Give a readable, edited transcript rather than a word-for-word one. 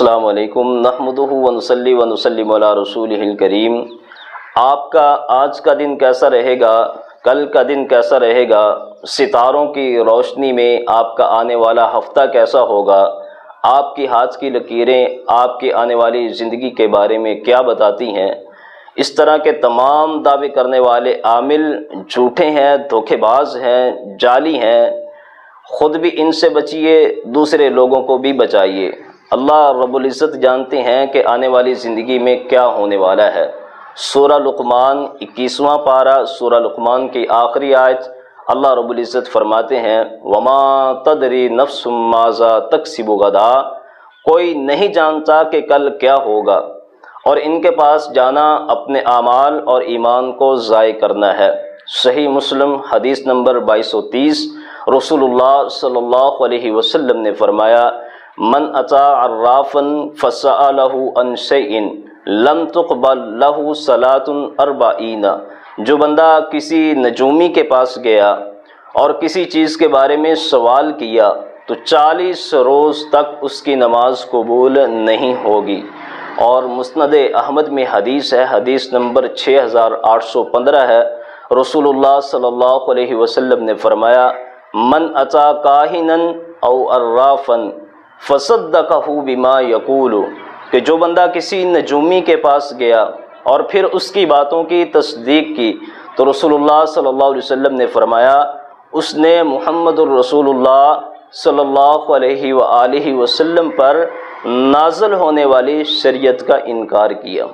السلام علیکم نحمدہ ونصلی ونسلم علی رسولہ الکریم۔ آپ کا آج کا دن کیسا رہے گا، کل کا دن کیسا رہے گا، ستاروں کی روشنی میں آپ کا آنے والا ہفتہ کیسا ہوگا، آپ کی ہاتھ کی لکیریں آپ کی آنے والی زندگی کے بارے میں کیا بتاتی ہیں۔ اس طرح کے تمام دعوے کرنے والے عامل جھوٹے ہیں، دھوکے باز ہیں، جعلی ہیں۔ خود بھی ان سے بچیے، دوسرے لوگوں کو بھی بچائیے۔ اللہ رب العزت جانتے ہیں کہ آنے والی زندگی میں کیا ہونے والا ہے۔ سورہ لقمان 21واں پارہ، سورہ لقمان کی آخری آیت، اللہ رب العزت فرماتے ہیں وما تدری نفس ماذا تکسب غدا، کوئی نہیں جانتا کہ کل کیا ہوگا، اور ان کے پاس جانا اپنے اعمال اور ایمان کو ضائع کرنا ہے۔ صحیح مسلم حدیث نمبر 2230، رسول اللہ صلی اللہ علیہ وسلم نے فرمایا من اتی عرافا فسألہ عن شیء لم تقبل لہ صلاۃ 40، جو بندہ کسی نجومی کے پاس گیا اور کسی چیز کے بارے میں سوال کیا تو 40 روز تک اس کی نماز قبول نہیں ہوگی۔ اور مسند احمد میں حدیث ہے، حدیث نمبر 6815 ہے، رسول اللہ صلی اللہ علیہ وسلم نے فرمایا من اتی کاہنا او عرافا فصدقہ بما یقول، کہ جو بندہ کسی نجومی کے پاس گیا اور پھر اس کی باتوں کی تصدیق کی تو رسول اللہ صلی اللہ علیہ وسلم نے فرمایا اس نے محمد الرسول اللہ صلی اللہ علیہ وآلہ وسلم پر نازل ہونے والی شریعت کا انکار کیا۔